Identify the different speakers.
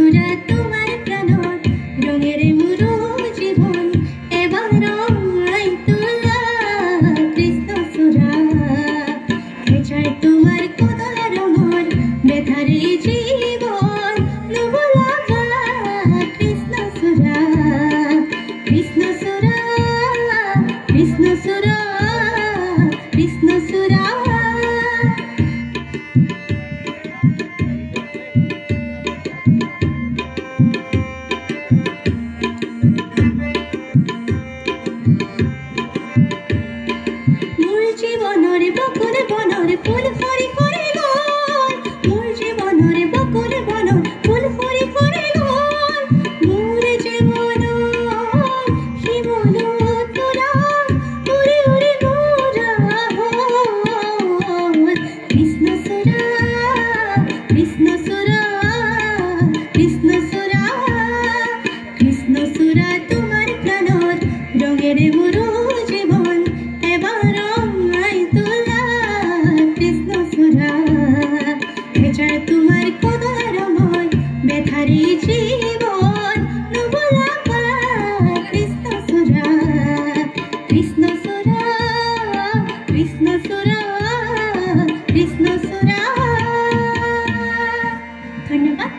Speaker 1: সুরা তোমার প্রাণর রঙের মুরু জীবন এবার রঙাই তোলা কৃষ্ণ সুরা চাই তোমার কোদা রঙর বেধারি জীবন নুবলা কৃষ্ণ সুরা কৃষ্ণ সুরা কৃষ্ণ সুরা কৃষ্ণ সুরা জীবনের বকুল বনর ফুল ফরি করে গোল মোর জীবনের বকুল বনর ফুল ফরি করে গোল মোর জীবনের জীবন তোরা উড়ে উড়ে মোরা হল কৃষ্ণ সুরা কৃষ্ণ সুরা কৃষ্ণ সুরা কৃষ্ণ সুরা তোমার প্রাণর রঙের মুরু জীবন এবার তোমার কোদা রঙর বেধারি জীবন নুবলা কৃষ্ণ সুরা কৃষ্ণ সুরা কৃষ্ণ সুরা কৃষ্ণ সুরা ধন্যবাদ।